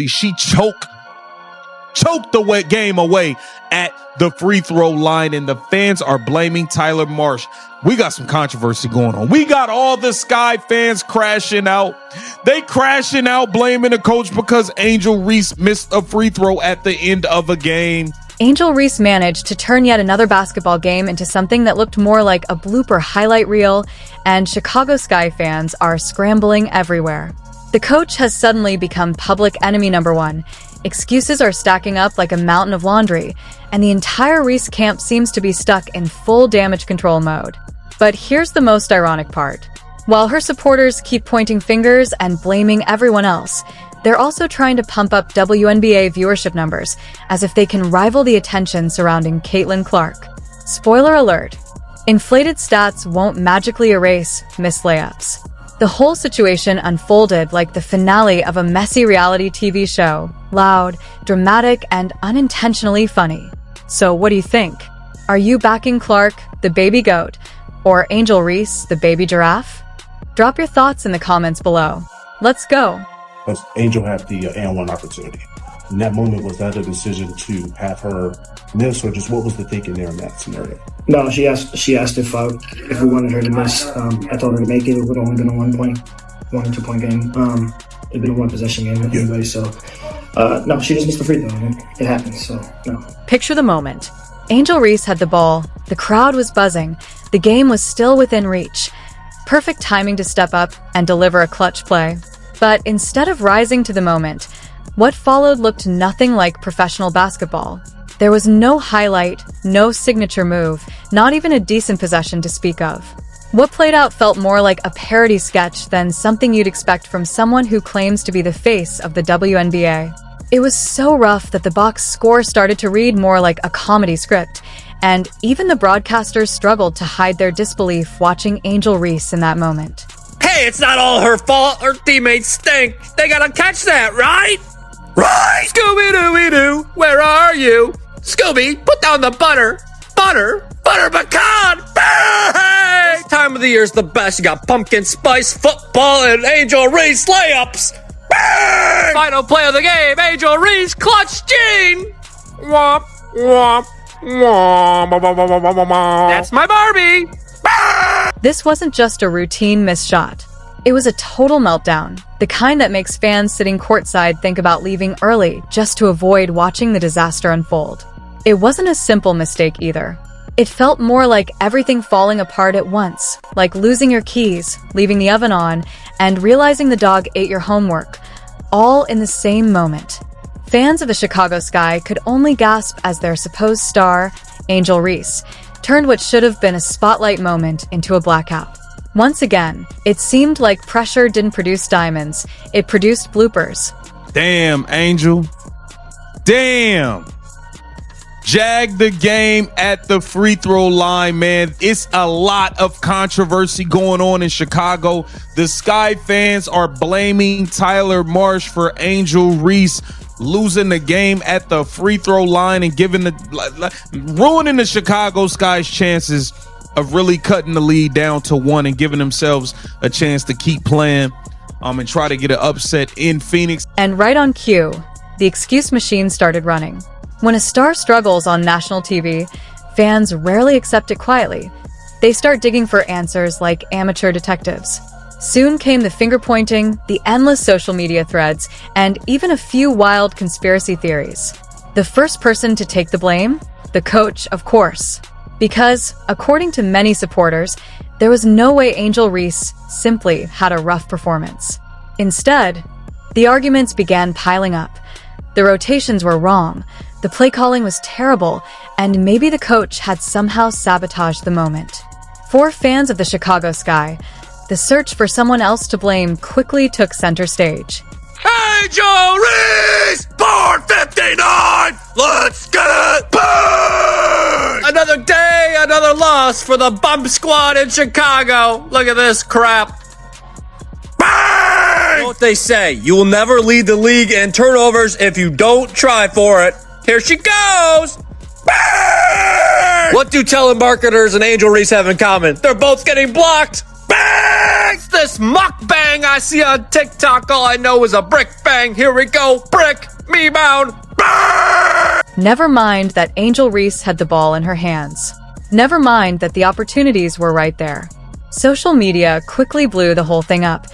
She choked the game away at the free throw line, and the fans are blaming Tyler Marsh. We got some controversy going on. We got all the Sky fans crashing out. They crashing out, blaming the coach because Angel Reese missed a free throw at the end of a game. Angel Reese managed to turn yet another basketball game into something that looked more like a blooper highlight reel, and Chicago Sky fans are scrambling everywhere. The coach has suddenly become public enemy number one. Excuses are stacking up like a mountain of laundry, and the entire Reese camp seems to be stuck in full damage control mode. But here's the most ironic part. While her supporters keep pointing fingers and blaming everyone else, they're also trying to pump up WNBA viewership numbers as if they can rival the attention surrounding Caitlin Clark. Spoiler alert, inflated stats won't magically erase missed layups. The whole situation unfolded like the finale of a messy reality TV show, loud, dramatic, and unintentionally funny. So what do you think? Are you backing Clark, the baby goat, or Angel Reese, the baby giraffe? Drop your thoughts in the comments below. Let's go. Angel had the and one opportunity. In that moment, was that a decision to have her miss, or just what was the thinking there in that scenario? No, she asked if we wanted her to miss. I told her to make it. It would have only been a 1 or 2 point game. It'd been a 1 possession game anyway. So no, she just missed the free throw. It happens. So no. Picture the moment. Angel Reese had the ball. The crowd was buzzing. The game was still within reach. Perfect timing to step up and deliver a clutch play. But instead of rising to the moment, what followed looked nothing like professional basketball. There was no highlight, no signature move, not even a decent possession to speak of. What played out felt more like a parody sketch than something you'd expect from someone who claims to be the face of the WNBA. It was so rough that the box score started to read more like a comedy script, and even the broadcasters struggled to hide their disbelief watching Angel Reese in that moment. Hey, it's not all her fault. Her teammates stink. They gotta catch that, right? Right! Scooby-Dooby-Doo, where are you? Scooby, put down the butter. Butter pecan! Bang! This time of the year is the best. You got pumpkin spice, football, and Angel Reese layups. Bang! Final play of the game, Angel Reese, clutch gene! Womp, womp, womp. That's my Barbie! Bang! This wasn't just a routine missed shot. It was a total meltdown, the kind that makes fans sitting courtside think about leaving early just to avoid watching the disaster unfold. It wasn't a simple mistake either. It felt more like everything falling apart at once, like losing your keys, leaving the oven on, and realizing the dog ate your homework, all in the same moment. Fans of the Chicago Sky could only gasp as their supposed star, Angel Reese, turned what should have been a spotlight moment into a blackout. Once again, it seemed like pressure didn't produce diamonds, it produced bloopers. Damn, Angel. Damn. Jag the game at the free throw line, man. It's a lot of controversy going on in Chicago. The Sky fans are blaming Tyler Marsh for Angel Reese losing the game at the free throw line and ruining the Chicago Sky's chances of really cutting the lead down to 1 and giving themselves a chance to keep playing and try to get an upset in Phoenix. And right on cue, the excuse machine started running. When a star struggles on national TV, fans rarely accept it quietly. They start digging for answers like amateur detectives. Soon came the finger-pointing, the endless social media threads, and even a few wild conspiracy theories. The first person to take the blame? The coach, of course. Because, according to many supporters, there was no way Angel Reese simply had a rough performance. Instead, the arguments began piling up. The rotations were wrong, the play calling was terrible, and maybe the coach had somehow sabotaged the moment. For fans of the Chicago Sky, the search for someone else to blame quickly took center stage. Angel Reese, board 59, let's get it, burn! Another day, another loss for the bump squad in Chicago. Look at this crap. Bang! You know what they say, you will never lead the league in turnovers if you don't try for it. Here she goes. Bang! What do telemarketers and Angel Reese have in common? They're both getting blocked. Bang! What's this mukbang I see on TikTok? All I know is a brick bang. Here we go. Brick. Me bound. Never mind that Angel Reese had the ball in her hands. Never mind that the opportunities were right there. Social media quickly blew the whole thing up,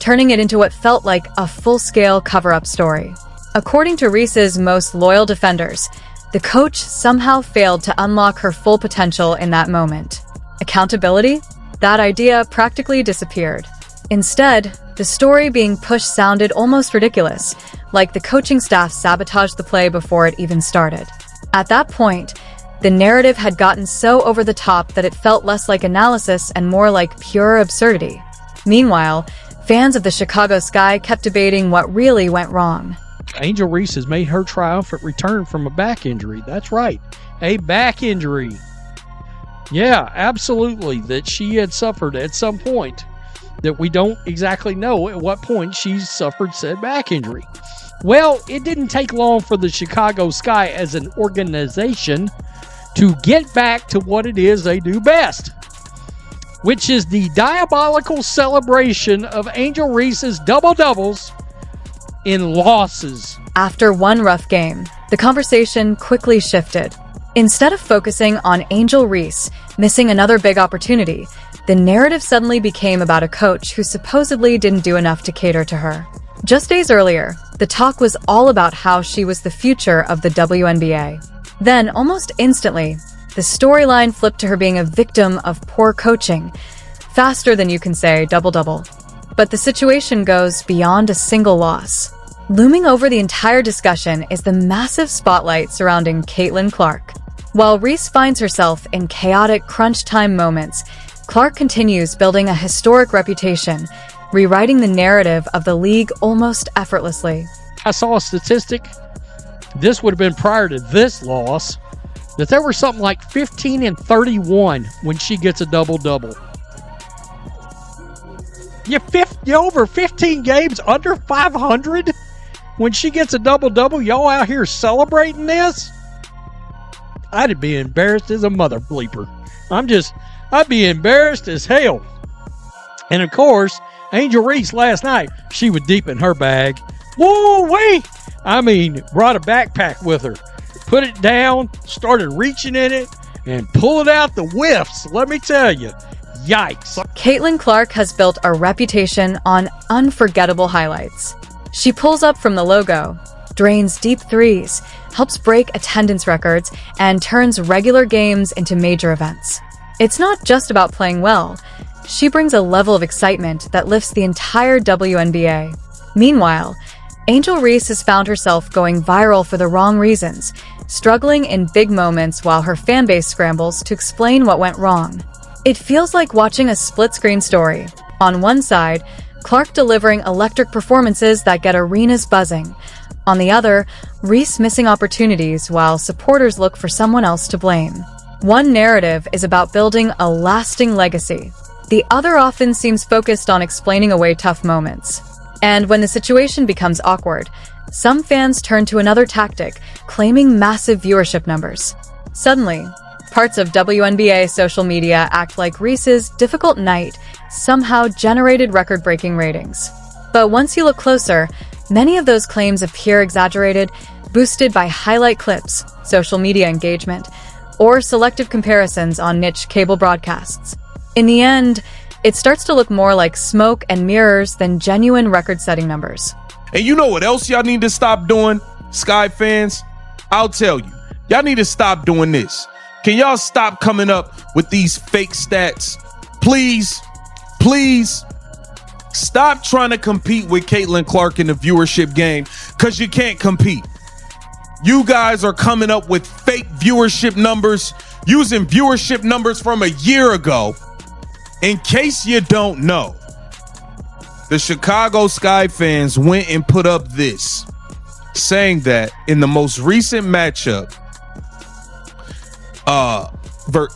turning it into what felt like a full-scale cover-up story. According to Reese's most loyal defenders, the coach somehow failed to unlock her full potential in that moment. Accountability? That idea practically disappeared. Instead, the story being pushed sounded almost ridiculous, like the coaching staff sabotaged the play before it even started. At that point, the narrative had gotten so over the top that it felt less like analysis and more like pure absurdity. Meanwhile, fans of the Chicago Sky kept debating what really went wrong. Angel Reese has made her triumphant return from a back injury. That's right, a back injury. Yeah, absolutely, that she had suffered at some point that we don't exactly know at what point she suffered said back injury. Well, it didn't take long for the Chicago Sky as an organization to get back to what it is they do best, which is the diabolical celebration of Angel Reese's double-doubles in losses. After one rough game, the conversation quickly shifted. Instead of focusing on Angel Reese missing another big opportunity, the narrative suddenly became about a coach who supposedly didn't do enough to cater to her. Just days earlier, the talk was all about how she was the future of the WNBA. Then, almost instantly, the storyline flipped to her being a victim of poor coaching, faster than you can say double-double. But the situation goes beyond a single loss. Looming over the entire discussion is the massive spotlight surrounding Caitlin Clark. While Reese finds herself in chaotic crunch time moments, Clark continues building a historic reputation, rewriting the narrative of the league almost effortlessly. I saw a statistic, this would have been prior to this loss, that there were something like 15 and 31 when she gets a double-double. You over 15 games under 500 when she gets a double-double. Y'all out here celebrating this? I'd be embarrassed as a mother bleeper. I'd be embarrassed as hell. And of course, Angel Reese last night, she was deep in her bag. Woo-wee! I mean, brought a backpack with her. Put it down, started reaching in it, and pulling out the whiffs. Let me tell you, yikes. Caitlin Clark has built a reputation on unforgettable highlights. She pulls up from the logo, drains deep threes, helps break attendance records, and turns regular games into major events. It's not just about playing well. She brings a level of excitement that lifts the entire WNBA. Meanwhile, Angel Reese has found herself going viral for the wrong reasons, struggling in big moments while her fanbase scrambles to explain what went wrong. It feels like watching a split-screen story. On one side, Clark delivering electric performances that get arenas buzzing. On the other, Reese missing opportunities while supporters look for someone else to blame. One narrative is about building a lasting legacy. The other often seems focused on explaining away tough moments. And when the situation becomes awkward, some fans turn to another tactic, claiming massive viewership numbers. Suddenly, parts of WNBA social media act like Reese's difficult night somehow generated record-breaking ratings. But once you look closer, many of those claims appear exaggerated, boosted by highlight clips, social media engagement, or selective comparisons on niche cable broadcasts. In the end, it starts to look more like smoke and mirrors than genuine record-setting numbers. And you know what else y'all need to stop doing, Sky fans? I'll tell you. Y'all need to stop doing this. Can y'all stop coming up with these fake stats? Please, please. Stop trying to compete with Caitlin Clark in the viewership game, because you can't compete. You guys are coming up with fake viewership numbers, using viewership numbers from a year ago. In case you don't know, the Chicago Sky fans went and put up this, saying that in the most recent matchup,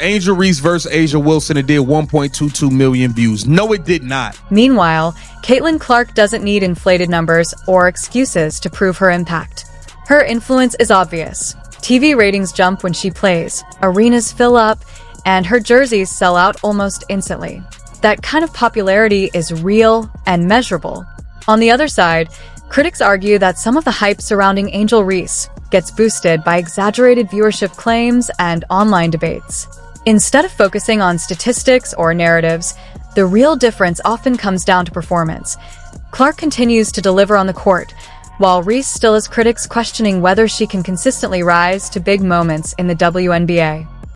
Angel Reese versus Asia Wilson, it did 1.22 million views. No, it did not. Meanwhile, Caitlin Clark doesn't need inflated numbers or excuses to prove her impact. Her influence is obvious. TV ratings jump when she plays, arenas fill up, and her jerseys sell out almost instantly. That kind of popularity is real and measurable. On the other side, critics argue that some of the hype surrounding Angel Reese gets boosted by exaggerated viewership claims and online debates. Instead of focusing on statistics or narratives, the real difference often comes down to performance. Clark continues to deliver on the court, while Reese still has critics questioning whether she can consistently rise to big moments in the WNBA.